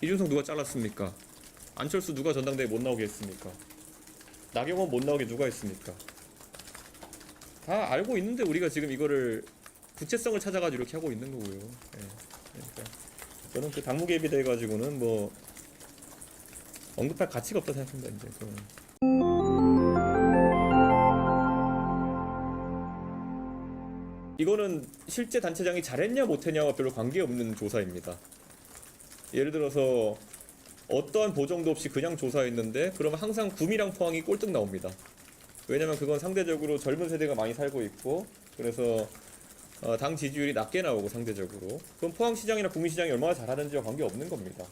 이준석 누가 잘랐습니까? 안철수 누가 전당대회 못 나오게 했습니까? 나경원 못 나오게 누가 했습니까? 다 알고 있는데 우리가 지금 이거를 구체성을 찾아가지고 이렇게 하고 있는 거고요. 예. 그러니까 저는 그 당무 개입이 돼가지고는 뭐 언급할 가치가 없다 생각합니다. 이제 그거는. 이거는 실제 단체장이 잘했냐 못했냐와 별로 관계없는 조사입니다. 예를 들어서 어떠한 보정도 없이 그냥 조사했는데 그러면 항상 구미랑 포항이 꼴등 나옵니다. 왜냐면 그건 상대적으로 젊은 세대가 많이 살고 있고 그래서 당 지지율이 낮게 나오고 상대적으로 그럼 포항시장이나 구미시장이 얼마나 잘하는지와 관계없는 겁니다.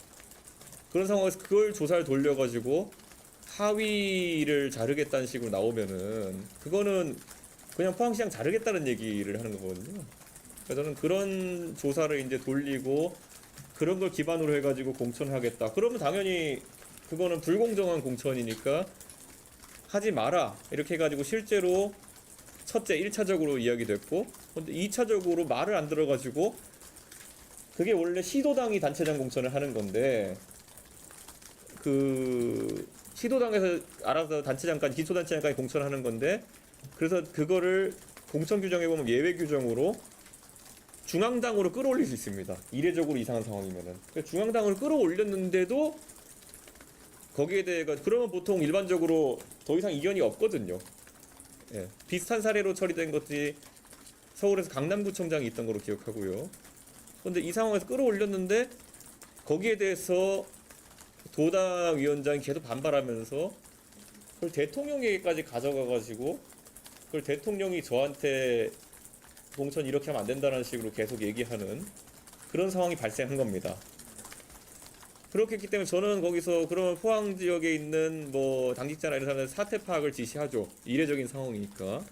그런 상황에서 그걸 조사를 돌려가지고 하위를 자르겠다는 식으로 나오면은 그거는 그냥 포항시장 자르겠다는 얘기를 하는 거거든요. 그래서 저는 그런 조사를 이제 돌리고 그런 걸 기반으로 해가지고 공천하겠다. 그러면 당연히 그거는 불공정한 공천이니까 하지 마라. 이렇게 해가지고 실제로 첫째 1차적으로 이야기됐고 근데 2차적으로 말을 안 들어가지고 그게 원래 시도당이 단체장 공천을 하는 건데 그 시도당에서 알아서 단체장까지 기초단체장까지 공천하는 건데 그래서 그거를 공천 규정에 보면 예외 규정으로 중앙당으로 끌어올릴 수 있습니다. 이례적으로 이상한 상황이면은. 중앙당으로 끌어올렸는데도 거기에 대해 그러면 보통 일반적으로 더 이상 이견이 없거든요. 예, 비슷한 사례로 처리된 것이 서울에서 강남구청장이 있던 걸로 기억하고요. 그런데 이 상황에서 끌어올렸는데 거기에 대해서 도당 위원장이 계속 반발하면서 그걸 대통령에게까지 가져가가지고 그걸 대통령이 저한테 공천 이렇게 하면 안 된다는 식으로 계속 얘기하는 그런 상황이 발생한 겁니다. 그렇게 했기 때문에 저는 거기서 그러면 포항 지역에 있는 뭐 당직자나 이런 사람들 사태 파악을 지시하죠. 이례적인 상황이니까.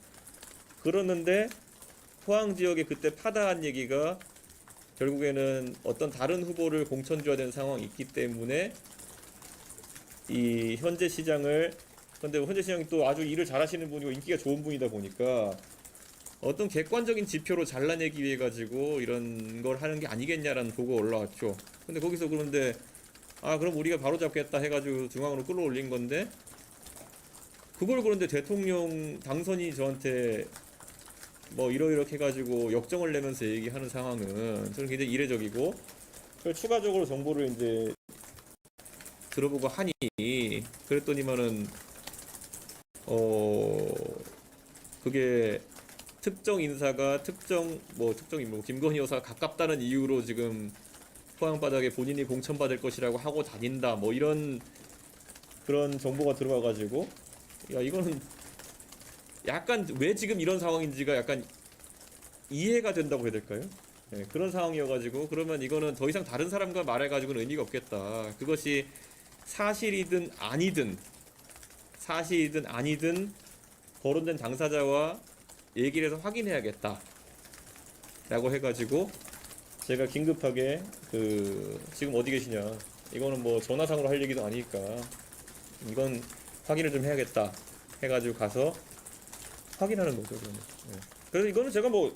그러는데 포항 지역에 그때 파다한 얘기가 결국에는 어떤 다른 후보를 공천 줘야 되는 상황이 있기 때문에 이 현재 시장을 근데 현재 시장이 또 아주 일을 잘하시는 분이고 인기가 좋은 분이다 보니까 어떤 객관적인 지표로 잘라내기 위해 가지고 이런 걸 하는 게 아니겠냐라는 보고가 올라왔죠. 근데 거기서 그런데 그럼 우리가 바로 잡겠다 해가지고 중앙으로 끌어올린 건데 그걸 그런데 대통령 당선이 저한테 뭐 이러이렇게 해가지고 역정을 내면서 얘기하는 상황은 저는 굉장히 이례적이고 그걸 추가적으로 정보를 이제 들어보고 하니 그랬더니만은 그게 특정 인사가 특정 인물 김건희 여사가 가깝다는 이유로 지금 포항 바닥에 본인이 공천받을 것이라고 하고 다닌다 뭐 이런 그런 정보가 들어와가지고 야 이거는 약간 왜 지금 이런 상황인지가 약간 이해가 된다고 해야 될까요? 네, 그런 상황이어가지고 그러면 이거는 더 이상 다른 사람과 말해가지고는 의미가 없겠다. 그것이 사실이든 아니든 거론된 당사자와 얘기를 해서 확인해야겠다 라고 해가지고 제가 긴급하게 지금 어디 계시냐 이거는 뭐 전화상으로 할 얘기도 아니니까 이건 확인을 좀 해야겠다 해가지고 가서 확인하는 거죠. 네. 그래서 이거는 제가 뭐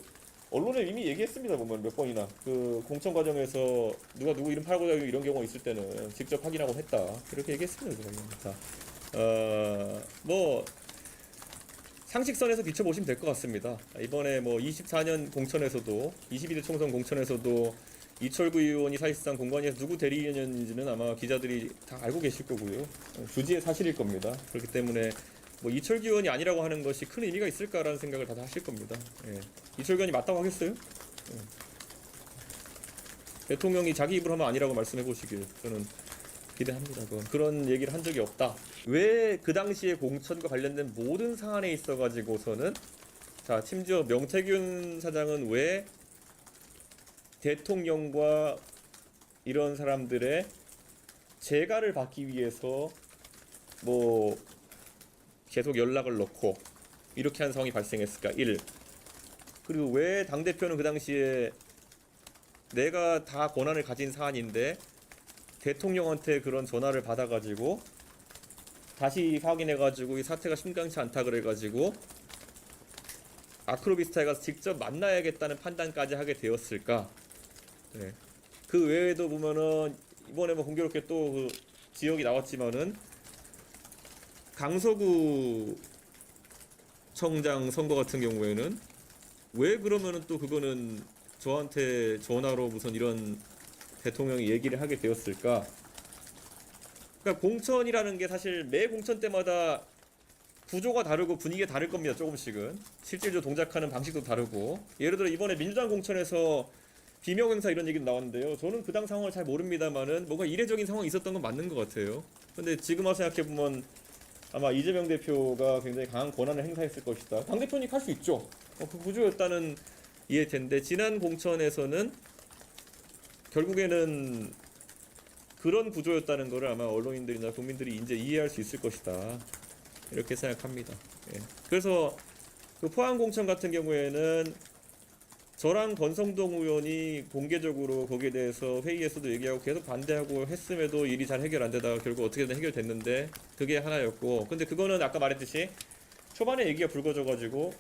언론에 이미 얘기했습니다. 보면 몇 번이나 그 공천 과정에서 누가 누구 이름 팔고 다니고 이런 경우가 있을 때는 직접 확인하고 했다 이렇게 얘기했습니다. 제가 뭐 상식선에서 비춰보시면 될 것 같습니다. 이번에 뭐 24년 공천에서도 22대 총선 공천에서도 이철구 의원이 사실상 공관위에서 누구 대리인이었는지는 아마 기자들이 다 알고 계실 거고요. 주지의 사실일 겁니다. 그렇기 때문에 뭐 이철구 의원이 아니라고 하는 것이 큰 의미가 있을까라는 생각을 다들 하실 겁니다. 예. 이철구 의원이 맞다고 하겠어요? 예. 대통령이 자기 입으로 하면 아니라고 말씀해 보시길 저는 기대합니다. 그런 얘기를 한 적이 없다. 왜 그 당시에 공천과 관련된 모든 사안에 있어가지고서는 자 심지어 명태균 사장은 왜 대통령과 이런 사람들의 재가를 받기 위해서 뭐 계속 연락을 넣고 이렇게 한 상황이 발생했을까? 1. 그리고 왜 당대표는 그 당시에 내가 다 권한을 가진 사안인데 대통령한테 그런 전화를 받아가지고 다시 확인해가지고 이 사태가 심각치 않다 그래가지고 아크로비스타에 가서 직접 만나야겠다는 판단까지 하게 되었을까? 네. 그 외에도 보면은 이번에 뭐 공교롭게 또 그 지역이 나왔지만은 강서구 청장 선거 같은 경우에는 왜 그러면은 또 그거는 저한테 전화로 무슨 이런 대통령이 얘기를 하게 되었을까? 그러니까 공천이라는 게 사실 매 공천 때마다 구조가 다르고 분위기가 다를 겁니다. 조금씩은 실질적으로 동작하는 방식도 다르고, 예를 들어 이번에 민주당 공천에서 비명 행사 이런 얘기도 나왔는데요. 저는 그 당 상황을 잘 모릅니다만은 뭔가 이례적인 상황이 있었던 건 맞는 것 같아요. 근데 지금 와서 생각해 보면 아마 이재명 대표가 굉장히 강한 권한을 행사했을 것이다. 당 대표님 할 수 있죠. 그 구조였다는 이해된데, 지난 공천에서는 결국에는 그런 구조였다는 것을 아마 언론인들이나 국민들이 이제 이해할 수 있을 것이다. 이렇게 생각합니다. 예. 그래서 그 포항 공천 같은 경우에는 저랑 권성동 의원이 공개적으로 거기에 대해서 회의에서도 얘기하고 계속 반대하고 했음에도 일이 잘 해결 안 되다가 결국 어떻게든 해결됐는데, 그게 하나였고, 근데 그거는 아까 말했듯이 초반에 얘기가 불거져가지고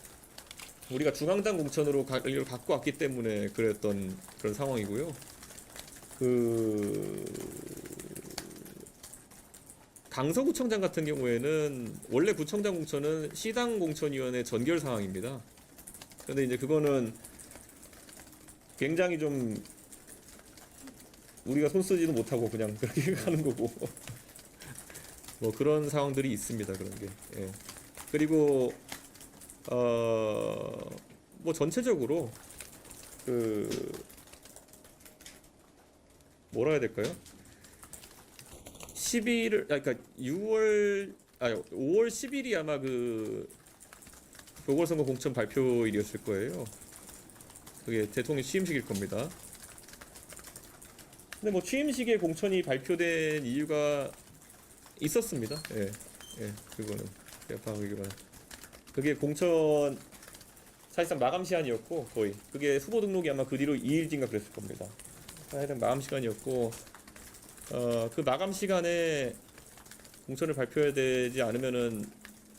우리가 중앙당 공천으로 갖고 왔기 때문에 그랬던 그런 상황이고요. 그 강서구청장 같은 경우에는 원래 구청장 공천은 시당 공천위원회 전결 사항입니다. 근데 이제 그거는 굉장히 좀 우리가 손 쓰지도 못하고 그냥 그렇게 가는 거고 뭐 그런 상황들이 있습니다. 그런 게. 예. 그리고 뭐 전체적으로 그 뭐라 해야 될까요? 5월 10일이 아마 그 보궐선거 공천 발표일이었을 거예요. 그게 대통령 취임식일 겁니다. 근데 뭐 취임식에 공천이 발표된 이유가 있었습니다. 예, 그거는 제가 파악하기로는 그게 공천 사실상 마감 시간이었고, 거의 그게 후보 등록이 아마 그 뒤로 2일 뒤인가 그랬을 겁니다. 하여튼 마감 시간이었고, 그 마감 시간에 공천을 발표해야 되지 않으면은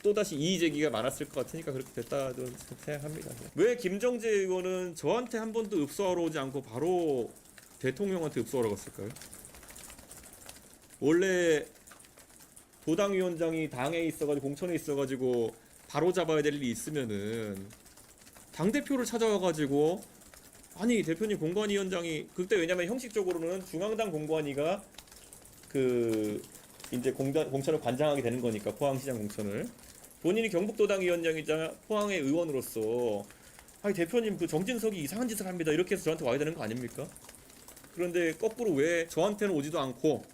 또다시 이의 제기가 많았을 것 같으니까 그렇게 됐다고 생각합니다. 왜 김정재 의원은 저한테 한 번도 읍소하러 오지 않고 바로 대통령한테 읍소하러 갔을까요? 원래 도당위원장이 당에 있어가지고 공천에 있어가지고 바로 잡아야 될 일이 있으면은 당대표를 찾아와가지고, 아니 대표님 공관위원장이 그때, 왜냐면 형식적으로는 중앙당 공관위가 그 이제 공천을 관장하게 되는 거니까, 포항시장 공천을 본인이 경북도당 위원장이자 포항의 의원으로서, 아니 대표님 그 정진석이 이상한 짓을 합니다 이렇게 해서 저한테 와야 되는 거 아닙니까? 그런데 거꾸로 왜 저한테는 오지도 않고,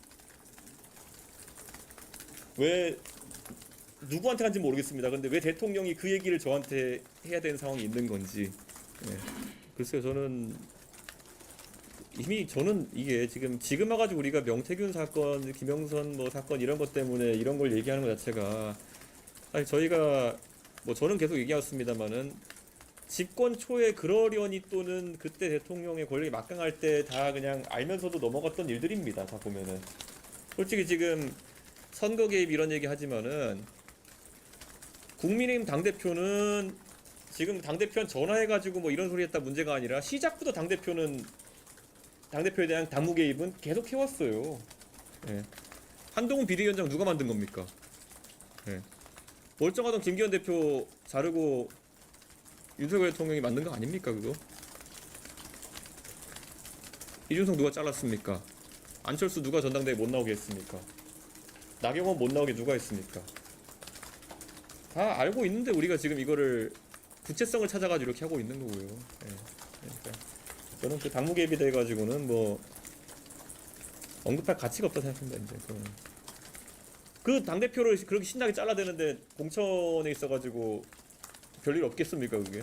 왜 누구한테 한지 모르겠습니다. 근데 왜 대통령이 그 얘기를 저한테 해야 되는 상황이 있는 건지. 예. 글쎄요, 저는 이게 지금 와가지고 우리가 명태균 사건, 김영선 뭐 사건 이런 것 때문에 이런 걸 얘기하는 것 자체가, 아니 저희가 뭐 저는 계속 얘기했습니다만은 집권 초에 그러려니 또는 그때 대통령의 권력이 막강할 때 다 그냥 알면서도 넘어갔던 일들입니다. 다 보면은 솔직히 지금 선거 개입 이런 얘기 하지만은 국민의힘 당대표는 지금 당대표한테 전화해가지고 뭐 이런 소리 했다 문제가 아니라, 시작부터 당대표에 대한 당무 개입은 계속 해왔어요. 예. 한동훈 비대위원장 누가 만든 겁니까? 예. 멀쩡하던 김기현 대표 자르고 윤석열 대통령이 만든 거 아닙니까 그거? 이준석 누가 잘랐습니까? 안철수 누가 전당대회 못 나오게 했습니까? 나경원 못 나오게 누가 했습니까? 다 알고 있는데 우리가 지금 이거를 구체성을 찾아가지고 이렇게 하고 있는 거고요. 예. 그러니까 저는 그 당무 개입이 돼가지고는 뭐 언급할 가치가 없다 생각합니다. 이제 그 당대표를 그렇게 신나게 잘라대는데 공천에 있어가지고 별일 없겠습니까 그게?